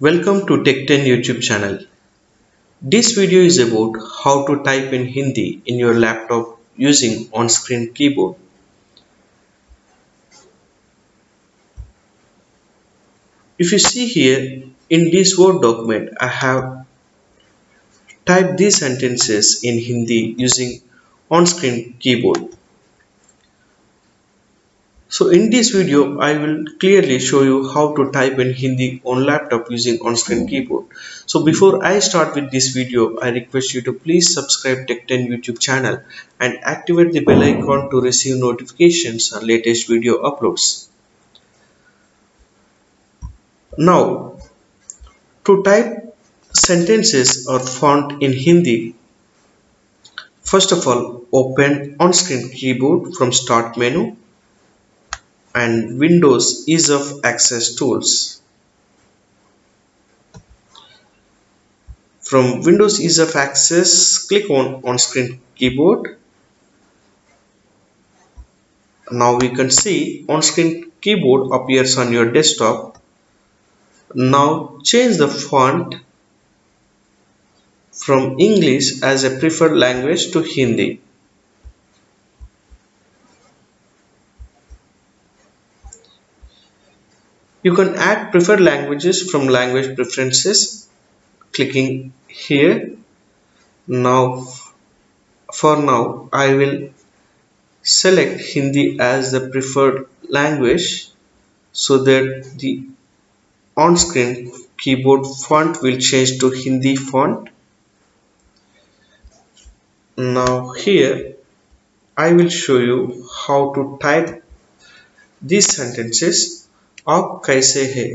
Welcome to Tech 10 YouTube channel. This video is about how to type in Hindi in your laptop using on-screen keyboard. If you see here in this Word document, I have typed these sentences in Hindi using on-screen keyboard. So in this video, I will clearly show you how to type in Hindi on laptop using on-screen keyboard. So before I start with this video, I request you to please subscribe Tech 10 YouTube channel and activate the bell icon to receive notifications on latest video uploads. Now, to type sentences or font in Hindi, first of all, open on-screen keyboard from Start menu and Windows Ease of Access tools. From Windows Ease of Access, click on screen keyboard. Now we can see on-screen keyboard appears on your desktop. Now change the font from English as a preferred language to Hindi. You can add preferred languages from language preferences, clicking here. Now, for now, I will select Hindi as the preferred language so that the on-screen keyboard font will change to Hindi font. Now here I will show you how to type these sentences. आप कैसे है?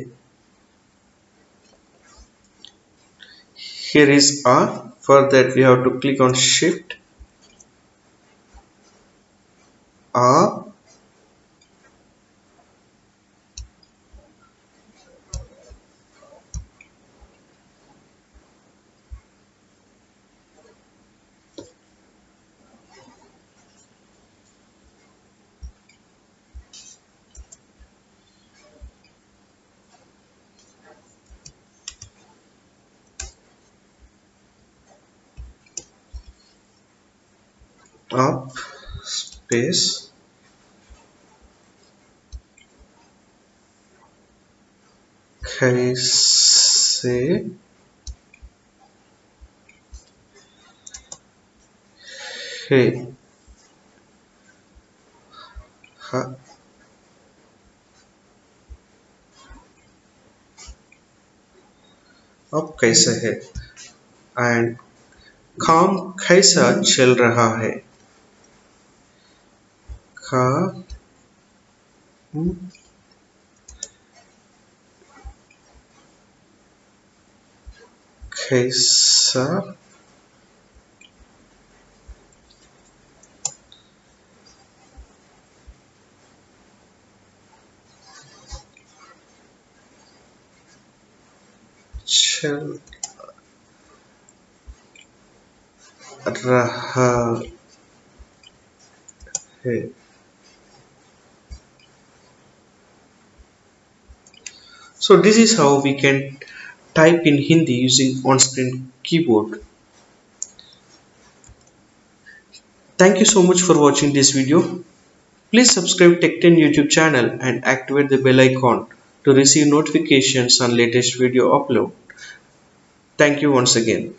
Here is A. For that we have to click on Shift. A. Up space kaise है हा अब कैसा है and काम कैसा चल रहा है काम कैसा चल रहा है. So this is how we can type in Hindi using on-screen keyboard. Thank you so much for watching this video. Please subscribe Tech 10 YouTube channel and activate the bell icon to receive notifications on latest video upload. Thank you once again.